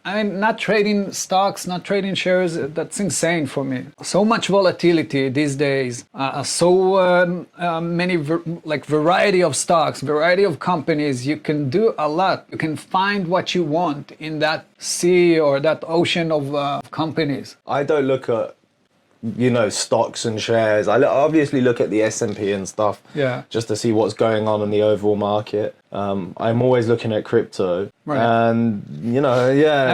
I mean, not trading stocks, not trading shares, that's insane for me. So much volatility these days, many variety of stocks, variety of companies. You can do a lot. You can find what you want in that sea or that ocean of companies. I don't look at, stocks and shares. I obviously look at the S&P and stuff, just to see what's going on in the overall market. I'm always looking at crypto, and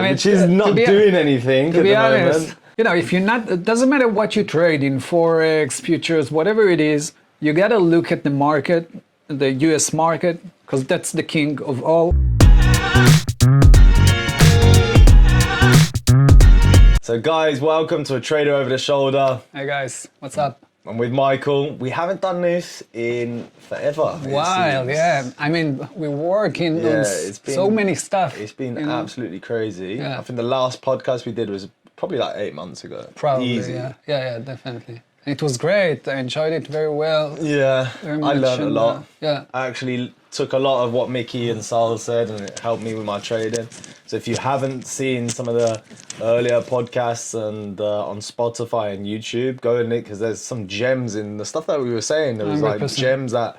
which is not doing anything at the moment. If you're not, it doesn't matter what you trade in, forex, futures, whatever it is, you gotta look at the market, the US market, because that's the king of all. So guys, welcome to a Trader Over the Shoulder. Hey guys, what's up? I'm with Michael. We haven't done this in forever. Wow, yeah. I mean, we're working on so many stuff. It's been absolutely crazy. Yeah. I think the last podcast we did was probably like 8 months ago. Probably, easy. Yeah, definitely. It was great. I enjoyed it very well. Yeah, I learned a lot. Yeah. I actually took a lot of what Mickey and Sal said, and it helped me with my trading. So if you haven't seen some of the earlier podcasts and on Spotify and YouTube, go and because there's some gems in the stuff that we were saying. There was 100%. Like gems that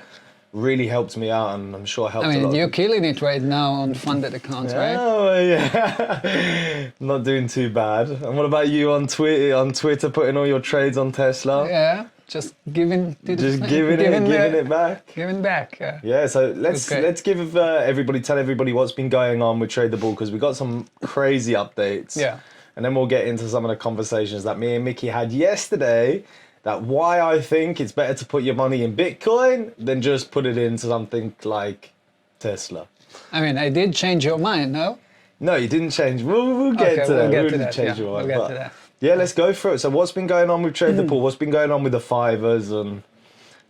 really helped me out, and I'm sure helped a lot. You're killing it right now on funded accounts, right? Oh, yeah. Not doing too bad. And what about you on Twitter, putting all your trades on Tesla? Yeah, just giving it back. Giving back, yeah. Yeah, so let's give tell everybody what's been going on with Trade the Bull, because we got some crazy updates. Yeah. And then we'll get into some of the conversations that me and Mickey had yesterday, that why I think it's better to put your money in Bitcoin than just put it into something like Tesla. I mean, I did change your mind, no? No, you didn't change. We'll get to that. We'll get to that. Yeah, let's go through it. So what's been going on with Trade the Pool? What's been going on with the Fivers and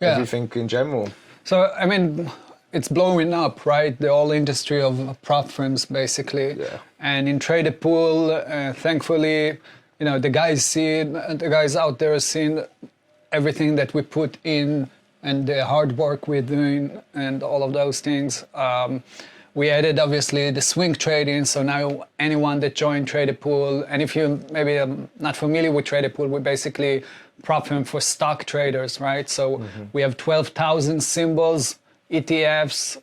everything in general? So, I mean, it's blowing up, right? The whole industry of prop firms, basically. Yeah. And in Trade the Pool, thankfully, the guys out there seeing everything that we put in and the hard work we're doing and all of those things. We added, obviously, the swing trading. So now anyone that joined Trade the Pool, and if you maybe not familiar with Trade the Pool, we're basically prop firm for stock traders, right? So we have 12,000 symbols, ETFs,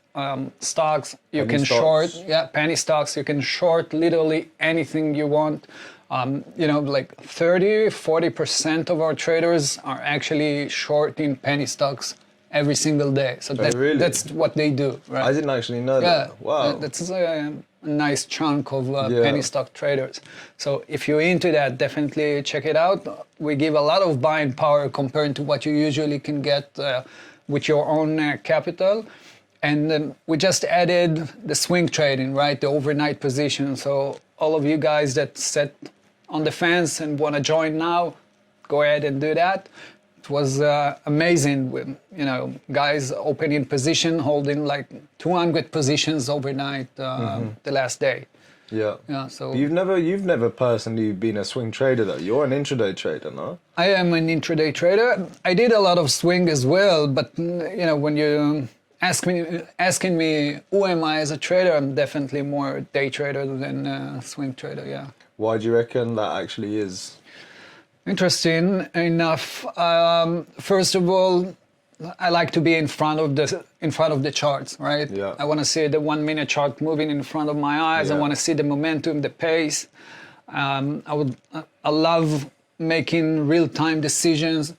stocks. You can short, penny stocks. You can short literally anything you want. Like 30-40% of our traders are actually shorting penny stocks every single day. So that's what they do, right? I didn't actually know that. Wow. That's a nice chunk of penny stock traders. So if you're into that, definitely check it out. We give a lot of buying power compared to what you usually can get with your own capital. And then we just added the swing trading, right? The overnight position. So all of you guys that sit on the fence and want to join now, go ahead and do that. It was amazing with, guys opening position, holding like 200 positions overnight the last day. Yeah. Yeah. So you've never personally been a swing trader though. You're an intraday trader, no? I am an intraday trader. I did a lot of swing as well, but when you asking me who am I as a trader, I'm definitely more day trader than a swing trader. Yeah. Why do you reckon that actually is? Interesting enough. First of all, I like to be in front of the charts, right? Yeah. I want to see the 1 minute chart moving in front of my eyes. Yeah. I want to see the momentum, the pace. I love making real-time decisions,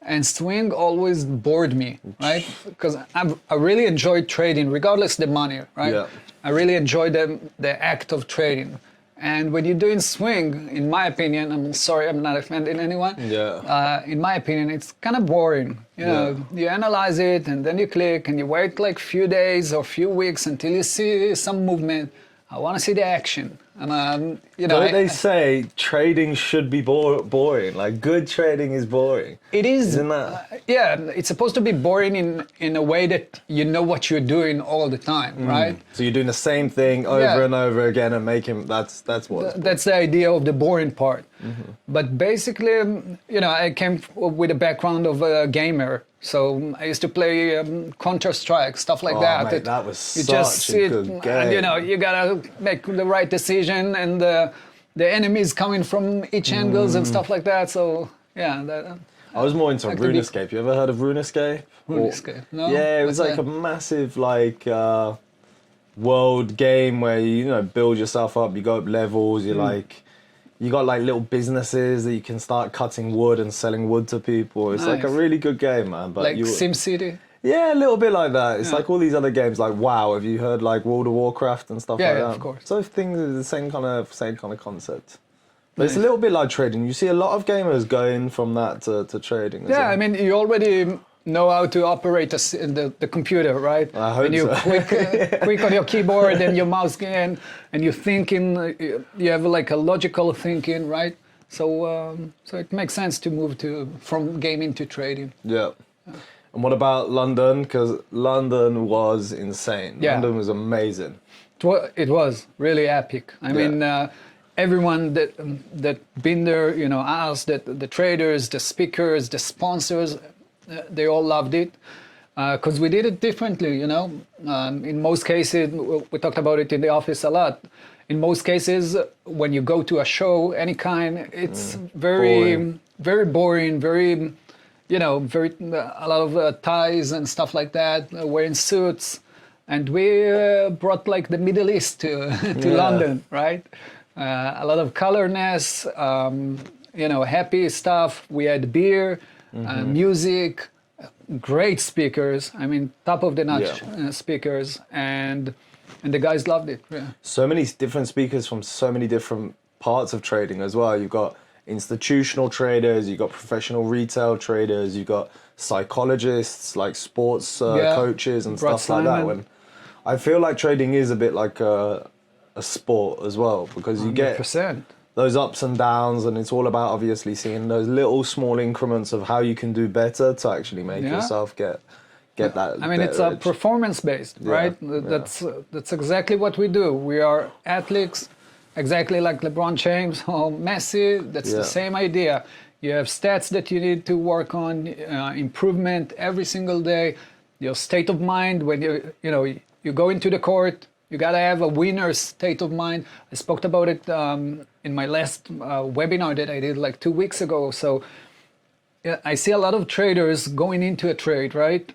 and swing always bored me, right? Because I really enjoy trading, regardless of the money, right? Yeah. I really enjoy the act of trading. And when you're doing swing, in my opinion, I'm sorry, I'm not offending anyone. Yeah. In my opinion, it's kind of boring. You analyze it and then you click and you wait like few days or few weeks until you see some movement. I want to see the action. And they say trading should be boring? Like good trading is boring. It is. Isn't that? It's supposed to be boring in a way that you know what you're doing all the time, right? So you're doing the same thing over and over again and making that's what. That's the idea of the boring part. But basically, I came with a background of a gamer. So I used to play Counter-Strike, stuff like that. Mate, that was such a good game. And, you gotta make the right decision. vision and the enemies coming from each angles and stuff like that. So yeah, I was more into That could be- RuneScape. You ever heard of RuneScape? RuneScape. No? Yeah, it was What's like that? a massive world game where you build yourself up. You go up levels. You got like little businesses that you can start cutting wood and selling wood to people. It's like a Nice. really good game, man. But Like SimCity. yeah, a little bit like that. It's Yeah. like all these other games, like WoW. Have you heard like World of Warcraft and stuff Yeah, like yeah, that? of course. So things are the same kind of concept. But it's a Nice. little bit like trading. You see a lot of gamers going from that to trading. as Yeah, well. I mean, you already know how to operate the computer, right? I hope and you so. click on your keyboard and your mouse again, and you're thinking, you have like a logical thinking, right? So it makes sense to move from gaming to trading. Yeah. And what about London? Because London was insane. Yeah. London was amazing. It was really epic. I mean, everyone that been there, us, the traders, the speakers, the sponsors, they all loved it because we did it differently. In most cases, we talked about it in the office a lot. In most cases, when you go to a show, any kind, it's Boring. very boring, very, very a lot of ties and stuff like that, wearing suits. And we brought like the Middle East to Yeah. London, right? A lot of colorness, happy stuff. We had beer, music, great speakers. I mean, top of the notch speakers, and the guys loved it. Yeah. So many different speakers from so many different parts of trading as well. You've got institutional traders, you've got professional retail traders, you've got psychologists, like sports coaches and Brad stuff like that. Simon. When I feel like trading is a bit like a sport as well, because you get 100%. those ups and downs, and it's all about obviously seeing those little small increments of how you can do better to actually make Yeah. yourself get that. I mean, it's better a edge. performance based, right? yeah. That's exactly what we do. We are athletes, exactly like LeBron James or Messi. That's Yeah. the same idea. You have stats that you need to work on, improvement every single day. Your state of mind when you go into the court, you gotta have a winner's state of mind. I spoke about it in my last webinar that I did like 2 weeks ago. So yeah, I see a lot of traders going into a trade, right?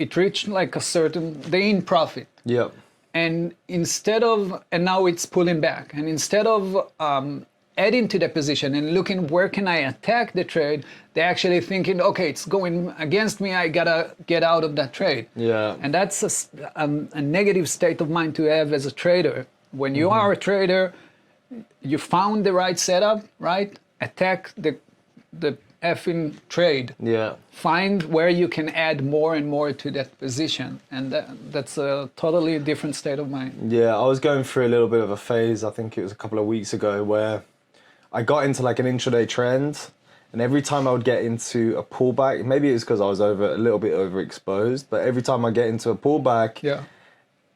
It reached like a certain, they in profit. Yeah. And now it's pulling back. And instead of adding to the position and looking where can I attack the trade, they're actually thinking, okay, it's going against me, I gotta get out of that trade. Yeah. And that's a negative state of mind to have as a trader. When you are a trader, you found the right setup, right? Attack the effing trade. Yeah. Find where you can add more and more to that position. And that's a totally different state of mind. Yeah, I was going through a little bit of a phase, I think it was a couple of weeks ago, where I got into like an intraday trend, and every time I would get into a pullback, maybe it's because I was a little bit overexposed, but every time I get into a pullback, Yeah.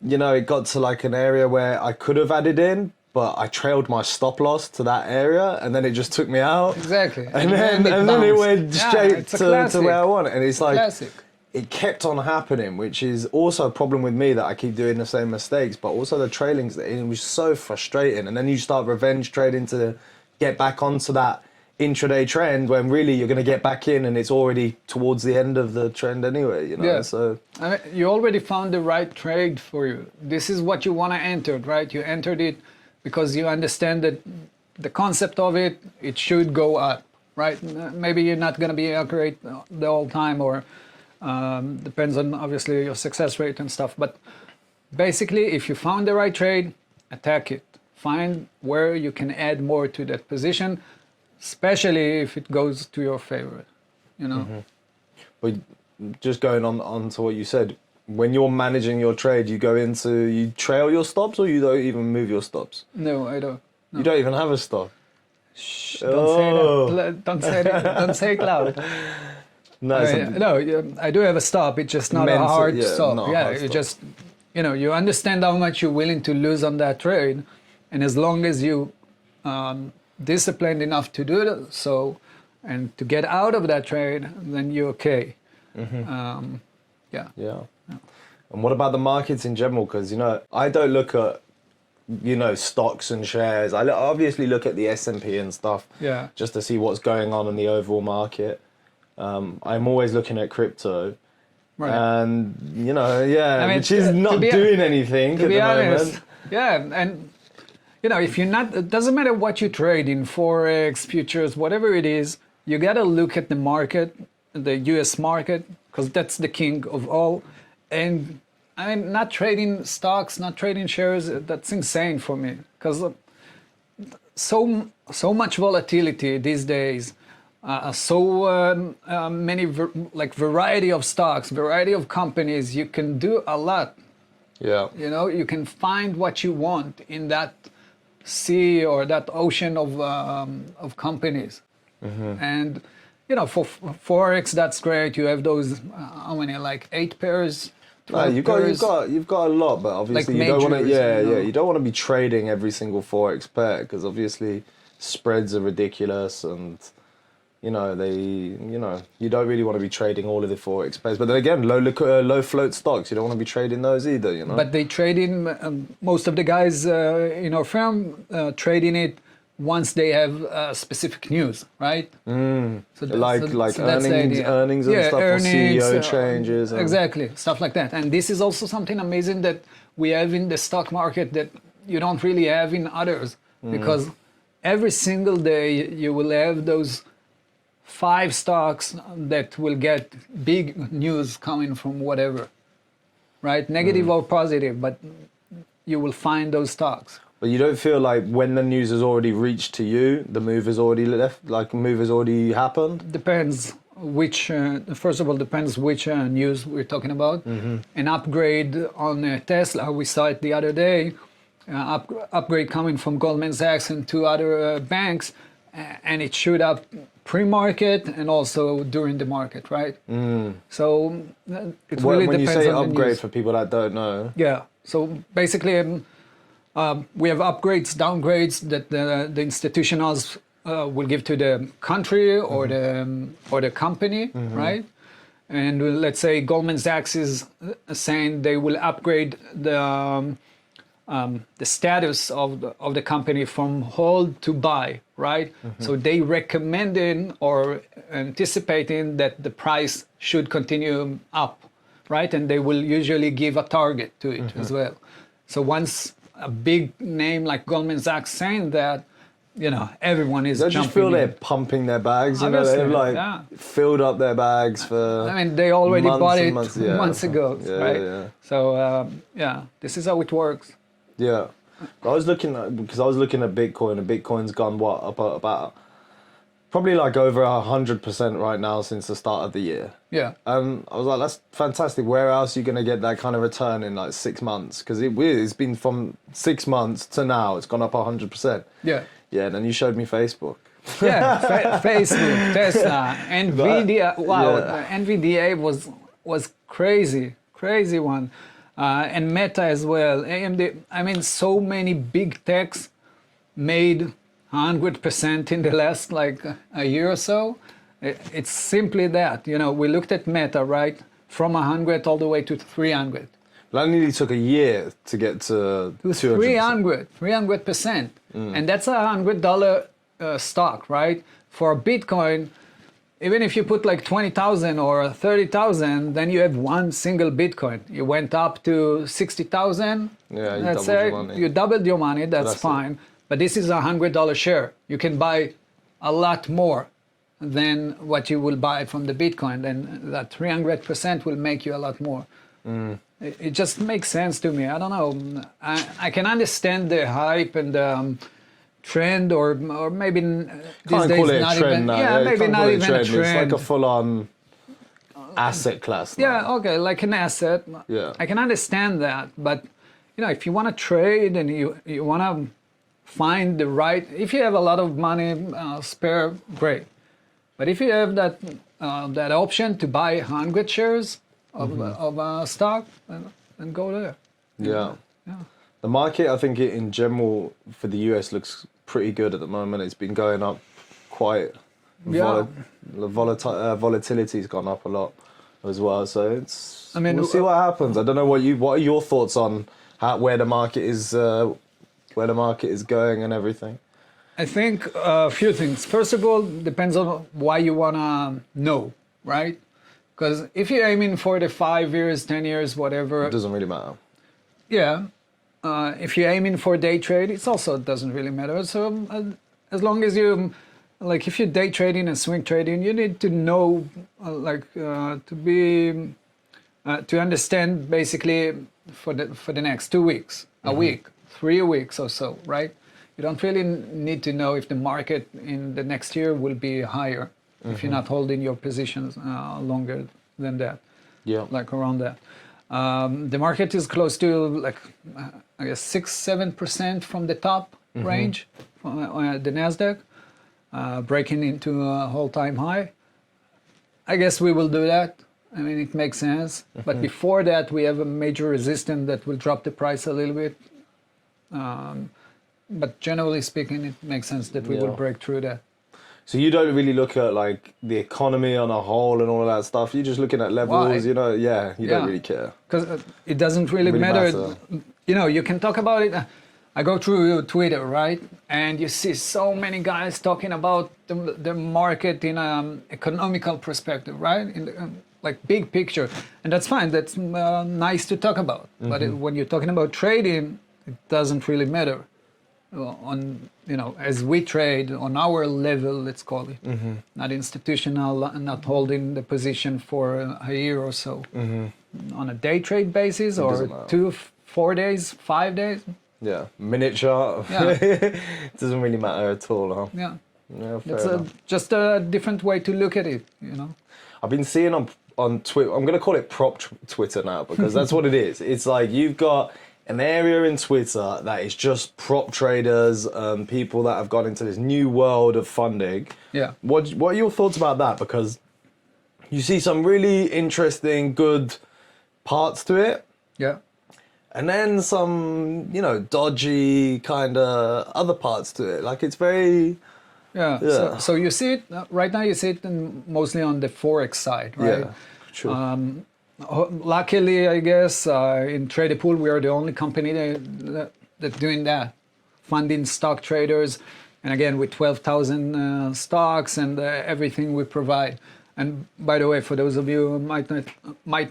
it got to like an area where I could have added in, but I trailed my stop loss to that area, and then it just took me out. Exactly. And then it bounced. went Yeah, straight it's a to classic. where I want it. And it's like, Classic. it kept on happening, which is also a problem with me, that I keep doing the same mistakes, but also the trailings, it was so frustrating. And then you start revenge trading to get back onto that intraday trend when really you're going to get back in and it's already towards the end of the trend anyway, Yeah. So I mean, you already found the right trade for you. This is what you want to enter, right? You entered it because you understand that the concept of it should go up, right? Maybe you're not going to be accurate the whole time, or depends on obviously your success rate and stuff. But basically, if you found the right trade, attack it. Find where you can add more to that position, especially if it goes to your favor, but just going on to what you said, when you're managing your trade, you trail your stops, or you don't even move your stops? No, I don't. No. You don't even have a stop? Shh, don't say that. Don't say it loud. No, I do have a stop. It's just not a Mental- hard yeah, stop. not a Yeah, hard you stop. just, you understand how much you're willing to lose on that trade, and as long as you disciplined enough to do so, and to get out of that trade, then you're okay. Yeah. Yeah. And what about the markets in general? Because, I don't look at stocks and shares. I obviously look at the S&P and stuff, Yeah. just to see what's going on in the overall market. I'm always looking at crypto, Right. and I mean, which is to not be- doing anything To at be the honest, moment. yeah, and if you're not, it doesn't matter what you trade in, forex, futures, whatever it is, you gotta look at the market, the U.S. market, because that's the king of all. And I mean, not trading stocks, not trading shares, that's insane for me, because so much volatility these days. Many variety of stocks, variety of companies. You can do a lot. Yeah. You can find what you want in that sea or that ocean of companies. And for forex, that's great. You have those how many, like 8 pairs. No, 12 you've got a lot, but obviously Like you don't want to. majors, You don't want to be trading every single forex pair, because obviously spreads are ridiculous, and you don't really want to be trading all of the forex pairs. But then again, low float stocks, you don't want to be trading those either. But they trade in. Most of the guys in our firm trade in it once they have specific news, right? So Like so that's the idea. earnings and stuff, or CEO uh, changes. Exactly, stuff like that. And this is also something amazing that we have in the stock market that you don't really have in others, because every single day you will have those 5 stocks that will get big news coming from whatever, right? Negative or positive, but you will find those stocks. But you don't feel like when the news has already reached to you, the move has already left, like move has already happened? Depends which, first of all, depends which news we're talking about. An upgrade on Tesla, we saw it the other day, upgrade coming from Goldman Sachs and 2 other banks, and it shot up pre-market and also during the market, right? So it really When you depends say on the upgrade, news. for people that don't know, Yeah. So basically, we have upgrades, downgrades that the institutionals will give to the country or the company, right? And let's say Goldman Sachs is saying they will upgrade the status of the company from hold to buy, right? So they recommending or anticipating that the price should continue up, right? And they will usually give a target to it as well. So once a big name like Goldman Sachs saying that, everyone is they jumping just feel in. they're pumping their bags. Obviously, They've filled up their bags for. I mean, they already months bought and it months, yeah. months ago, Yeah, right? yeah. So this is how it works. Yeah, I was looking at Bitcoin, and Bitcoin's gone up about probably like over 100% right now since the start of the year. Yeah. I was like, that's fantastic. Where else are you going to get that kind of return in like 6 months? Because it's been from 6 months to now, it's gone up 100%. Yeah. Yeah, and then you showed me Facebook. Yeah, Facebook, Tesla, Nvidia. Wow, yeah. Nvidia was crazy one, and Meta as well. AMD. I mean, so many big techs made 100% in the last like a year or so. It's simply that. We looked at Meta, right, from 100 all the way to 300. That nearly took a year to get to It was 200%. 300%. And that's $100 stock, right? For Bitcoin, even if you put like 20,000 or 30,000, then you have one single Bitcoin. You went up to 60,000. Yeah, you let's doubled say your money. you doubled your money. That's That's it. fine. But this is $100 share. You can buy a lot more than what you will buy from the Bitcoin. Then that 300% will make you a lot more. It just makes sense to me. I don't know. I can understand the hype and the trend, or maybe these Can't days call it not a trend even. now. Yeah, you maybe can't not call it even a trend. It's like a full-on asset class now. Yeah, okay, like an asset. Yeah. I can understand that, but if you want to trade and you want to find the right, if you have a lot of money spare, great. But if you have that option to buy 100 shares of stock, then go there. Yeah. Yeah. The market, I think, in general for the US looks pretty good at the moment. It's been going up quite. Yeah. Volatility's gone up a lot as well. So I mean, we'll see what happens. I don't know what are your thoughts on where the market is where the market is going and everything? I think a few things. First of all, depends on why you want to know, right? Because if you're aiming for the 5 years, 10 years, whatever, It doesn't really matter. yeah. If you're aiming for day trade, it also doesn't really matter. So as long as you, like if you're day trading and swing trading, you need to know, to understand basically for the next 2 weeks, a week, 3 weeks or so, right? You don't really need to know if the market in the next year will be higher if you're not holding your positions longer than that, Yeah. like around that. The market is close to like, I guess 6-7% from the top range, the Nasdaq, breaking into a whole-time high. I guess we will do that. I mean, it makes sense. But before that, we have a major resistance that will drop the price a little bit. But generally speaking, it makes sense that we will break through that. So you don't really look at like the economy on a whole and all of that stuff. You're just looking at levels, Why? you know. Yeah, you don't really care. Because it doesn't really matter. You know, you can talk about it. I go through Twitter, right? And you see so many guys talking about the market in an economical perspective, right? In the, like big picture. And that's fine. That's nice to talk about. But when you're talking about trading, it doesn't really matter. On, you know, as we trade on our level, let's call it, not institutional, not holding the position for a year or so. On a day trade basis, or 2-4 days, 5 days. Yeah, minute chart. Yeah. It doesn't really matter at all, huh? Yeah, Yeah, fair it's enough. just a different way to look at it, you know. I've been seeing on Twitter, I'm going to call it prop Twitter now because that's what it is. It's like you've got an area in Twitter that is just prop traders, people that have gone into this new world of funding. Yeah. What are your thoughts about that? Because you see some really interesting, good parts to it. Yeah. And then some, you know, dodgy kind of other parts to it. Like it's very... Yeah. So you see it, right now you see it mostly on the Forex side, right? Yeah, true. Luckily, I guess, in Trader Pool, we are the only company that's doing that, funding stock traders, and again, with 12,000 stocks and everything we provide. And by the way, for those of you who might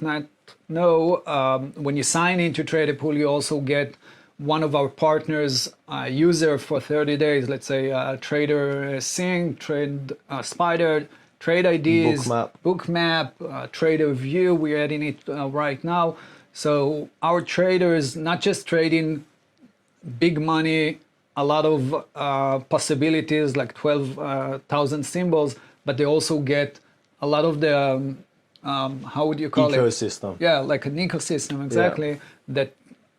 not know, when you sign into Trader Pool, you also get one of our partners user for 30 days, let's say Trader Sync, Trade Spider, Trade IDs, Bookmap, Trader View, we're adding it right now. So our traders, not just trading big money, a lot of possibilities like 12,000 symbols, but they also get a lot of the, how would you call ecosystem. it? Yeah, like an ecosystem, exactly, that,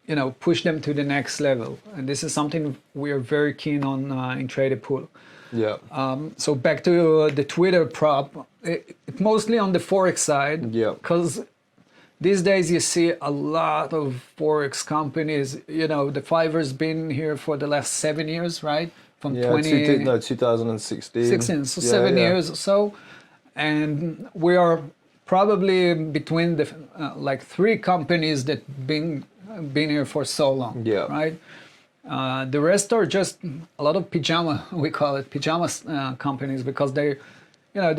you know, push them to the next level. And this is something we are very keen on in Trader Pool. Yeah. So back to the Twitter prop, it mostly on the Forex side. Yeah. Because these days you see a lot of Forex companies, you know, the Fiverr's been here for the last 7 years, right? From 2016. 16, so 7 years or so. And we are probably between the like 3 companies that been here for so long, right? The rest are just a lot of pajama, we call it pajama companies, because they, you know,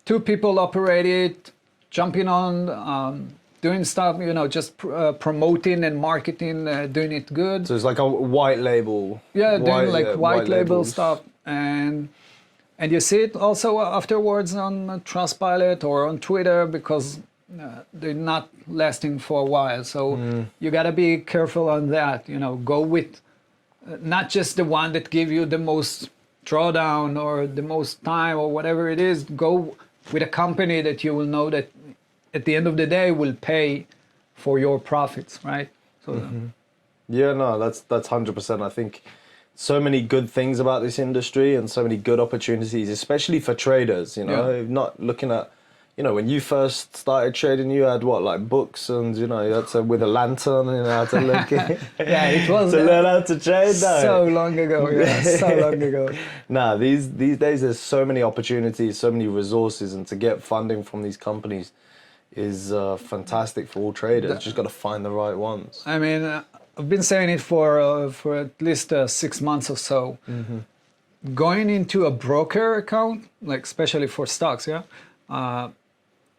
2 people operate it, jumping on, doing stuff, you know, just promoting and marketing, doing it good. So it's like a white label. Yeah, doing like white label stuff. And you see it also afterwards on Trustpilot or on Twitter, because they're not lasting for a while. So you got to be careful on that. You know, go with not just the one that give you the most drawdown or the most time or whatever it is. Go with a company that you will know that at the end of the day will pay for your profits, right? So yeah, no, that's 100%. I think so many good things about this industry and so many good opportunities, especially for traders, you know, not looking at, you know, when you first started trading, you had what, like books, and you know, you had to with a lantern, you know, how to look. Yeah, it was to learn how to trade. So long ago, yeah, so long ago. Nah, these days there's so many opportunities, so many resources, and to get funding from these companies is fantastic for all traders. Just got to find the right ones. I mean, I've been saying it for at least 6 months or so. Going into a broker account, like especially for stocks, yeah,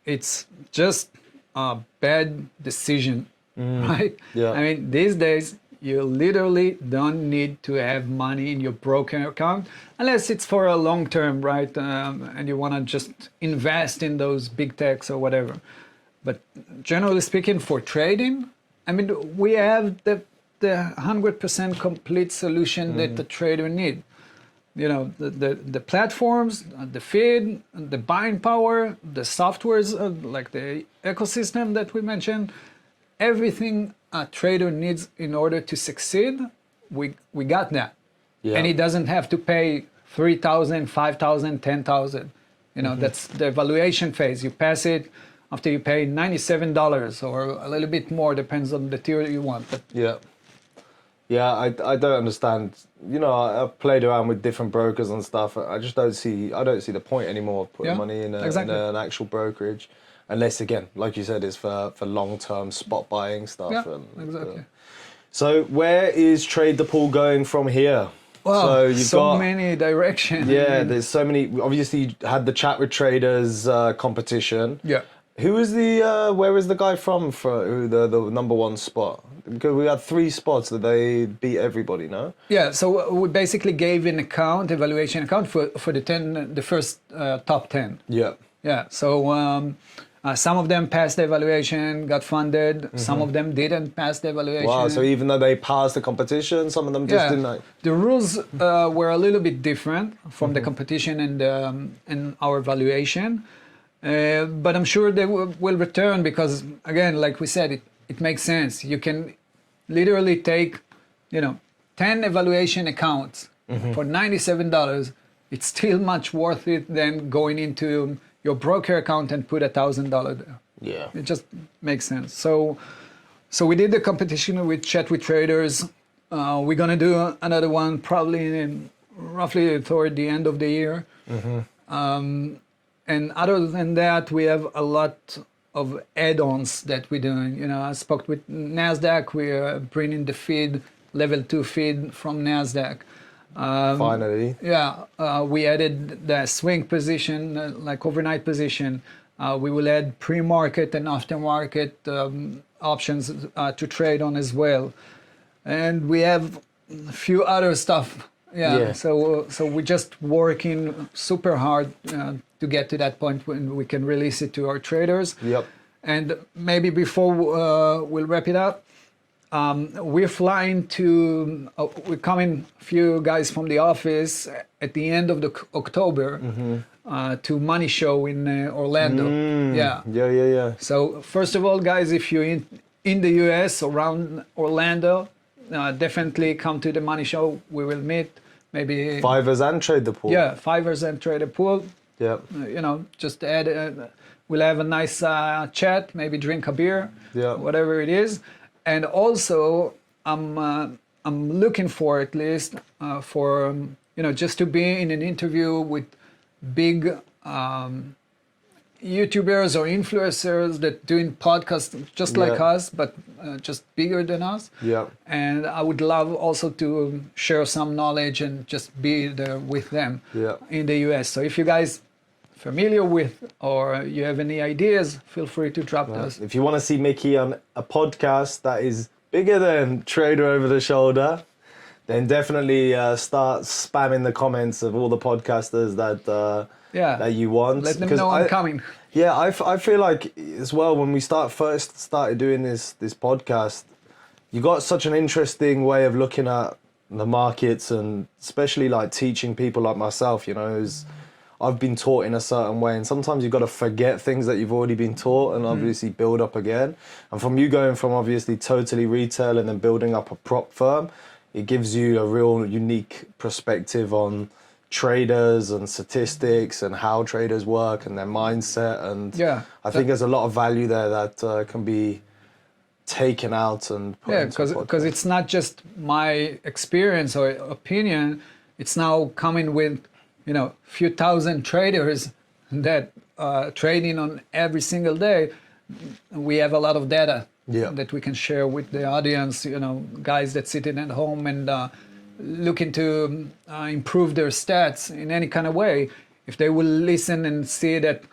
it's just a bad decision, right? Yeah. I mean, these days you literally don't need to have money in your broker account unless it's for a long term, right? And you want to just invest in those big techs or whatever. But generally speaking, for trading, I mean, we have the 100% complete solution that the trader need. You know, the platforms, the feed, the buying power, the softwares, like the ecosystem that we mentioned, everything a trader needs in order to succeed, we got that. Yeah. And he doesn't have to pay 3,000, 5,000, 10,000. You know, that's the evaluation phase. You pass it after you pay $97 or a little bit more, depends on the tier you want. But Yeah, I don't understand. You know, I've played around with different brokers and stuff. I just don't see the point anymore of putting money in, exactly. in an actual brokerage, unless again, like you said, it's for long-term spot buying stuff. yeah, And, exactly. so where is Trade the Pool going from here? Wow, so you've got many directions. Yeah, there's so many. Obviously, you had the Chat with Traders competition. Yeah. Who is the? Where is the guy from? For who the number one spot? Because we had 3 spots that they beat everybody. No. Yeah. So we basically gave an account, evaluation account for the first top 10. Yeah. Yeah. So some of them passed the evaluation, got funded. Some of them didn't pass the evaluation. Wow. So even though they passed the competition, some of them just didn't. Like... The rules were a little bit different from the competition and our evaluation. But I'm sure they will return because, again, like we said, it makes sense. You can literally take, 10 evaluation accounts for $97. It's still much worth it than going into your broker account and put $1,000 there. Yeah. It just makes sense. So we did the competition with Chat with Traders. We're gonna do another one probably roughly toward the end of the year. And other than that, we have a lot of add-ons that we're doing. I spoke with NASDAQ. We're bringing the feed, level 2 feed from NASDAQ. Finally. Yeah, we added the swing position, like overnight position. We will add pre-market and aftermarket options to trade on as well. And we have a few other stuff. Yeah. So we're just working super hard to get to that point when we can release it to our traders. Yep. And maybe before we'll wrap it up, we're flying to. We're coming, a few guys from the office at the end of October to Money Show in Orlando. Yeah. So first of all, guys, if you're in the US around Orlando, definitely come to the Money Show. We will meet. Maybe Fivers and Trade the Pool. Yeah, Fivers and Trade the Pool. Yeah. Just add. We'll have a nice chat. Maybe drink a beer. Yeah. Whatever it is, and also I'm looking for at least for just to be in an interview with big YouTubers or influencers that doing podcasts just like us, but just bigger than us. Yeah. And I would love also to share some knowledge and just be there with them in the US. So if you guys familiar with or you have any ideas, feel free to drop those. If you want to see Mickey on a podcast that is bigger than Trader Over the Shoulder, then definitely start spamming the comments of all the podcasters that you want. Let them know I'm coming. Yeah, I feel like as well when we first started doing this podcast, you got such an interesting way of looking at the markets and especially like teaching people like myself, who's I've been taught in a certain way, and sometimes you've got to forget things that you've already been taught and obviously build up again. And from you going from obviously totally retail and then building up a prop firm, it gives you a real unique perspective on traders and statistics and how traders work and their mindset. And I think there's a lot of value there that can be taken out and put into because it's not just my experience or opinion. It's now coming with few thousand traders that trading on every single day. We have a lot of data Yeah. that we can share with the audience, guys that sitting at home and looking to improve their stats in any kind of way. If they will listen and see that,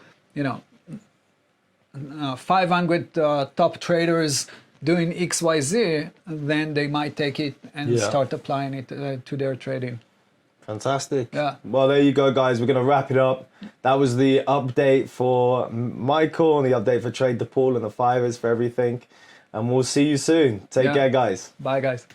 500 top traders doing XYZ, then they might take it and start applying it to their trading. Fantastic. Yeah. Well, there you go, guys. We're going to wrap it up. That was the update for Michael and the update for Trade the Pool and the Fivers for everything. And we'll see you soon. Take care, guys. Bye, guys.